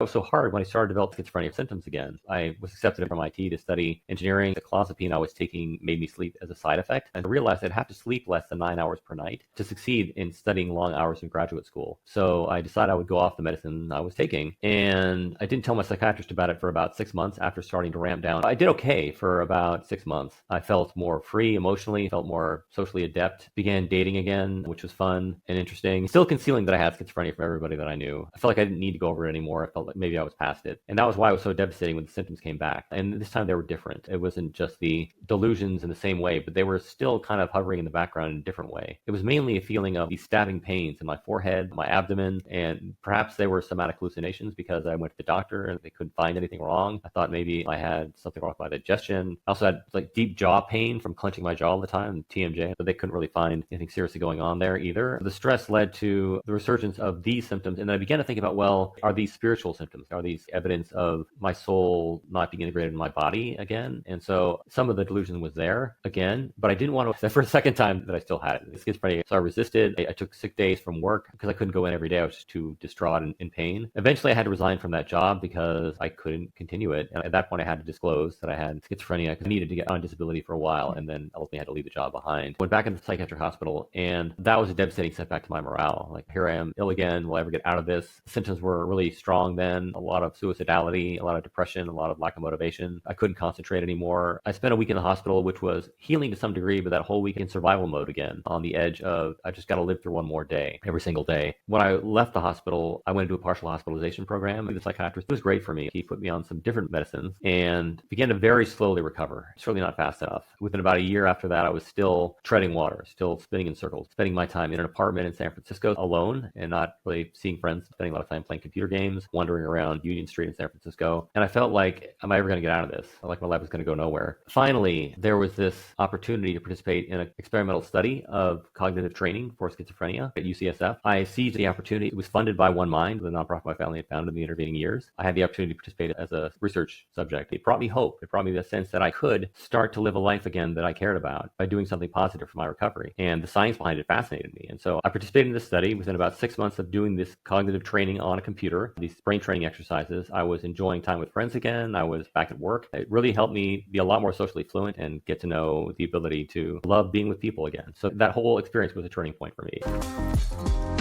was so hard when I started to develop schizophrenia symptoms again. I was accepted from MIT to study engineering. The clozapine I was taking made me sleep as a side effect. And I realized I'd have to sleep less than 9 hours per night to succeed in studying long hours in graduate school. So I decided I would go off the medicine I was taking. And I didn't tell my psychiatrist about it for about 6 months after starting to ramp down. I did okay for about 6 months. I felt more free emotionally, felt more socially adept, began dating again, which was fun and interesting. Still concealing that I had schizophrenia from everybody that I knew. I felt like I didn't need to go over it anymore. I felt like maybe I was past it. And that was why it was so devastating when the symptoms came back. And this time they were different. It wasn't just the delusions in the same way, but they were still kind of hovering in the background in a different way. It was mainly a feeling of these stabbing pains in my forehead, my abdomen, and perhaps they were somatic hallucinations because I went to the doctor and they couldn't find anything wrong. I thought maybe I had something wrong with my digestion. I also had like deep jaw pain from clenching my jaw all the time, TMJ, but they couldn't really find anything seriously going on there either. The stress led to the resurgence of these symptoms. And then I began to think about, well, are these spiritual symptoms? Are these evidence of my soul not being integrated in my body again? And so some of the delusion was there again, but I didn't want to, for a second time that I still had it. Schizophrenia. So I resisted. I took sick days from work because I couldn't go in every day. I was just too distraught and in pain. Eventually I had to resign from that job because I couldn't continue it. And at that point I had to disclose that I had schizophrenia because I needed to get on disability for a while and then ultimately had to leave the job behind. Went back into the psychiatric hospital and that was a devastating setback to my morale. Like, here I am ill again. Will I ever get out of this? Symptoms were really strong then. A lot of suicidality, a lot of depression, a lot of lack of motivation. I couldn't concentrate anymore. I spent a week in the hospital, which was healing to some degree, but that whole week in survival mode again, on the edge of, I just got to live through one more day every single day. When I left the hospital, I went into a partial hospitalization program. The psychiatrist was great for me. He put me on some different medicines and began to very slowly recover. Certainly not fast enough. Within about a year after that, I was still treading water, still spinning in circles, spending my time in an apartment in San Francisco alone and not really seeing friends, spending a lot of time playing computer games, wandering around Union Street in San Francisco. And I felt like, am I ever going to get out of this? I felt like my life was going to go nowhere. Finally, there was this opportunity to participate in an experimental study of cognitive training for schizophrenia at UCSF. I seized the opportunity. It was funded by One Mind, the nonprofit my family had founded in the intervening years. I had the opportunity to participate as a research subject. It brought me hope. It brought me the sense that I could start to live a life again that I cared about by doing something positive for my recovery. And the science behind it fascinated me. And so I participated in this study. Within about 6 months of doing this cognitive training on a computer, these brain training exercises, I was enjoying time with friends again. I was back at work. It really helped me be a lot more socially fluent and get to know the ability to love being with people again. So that whole experience was a turning point for me.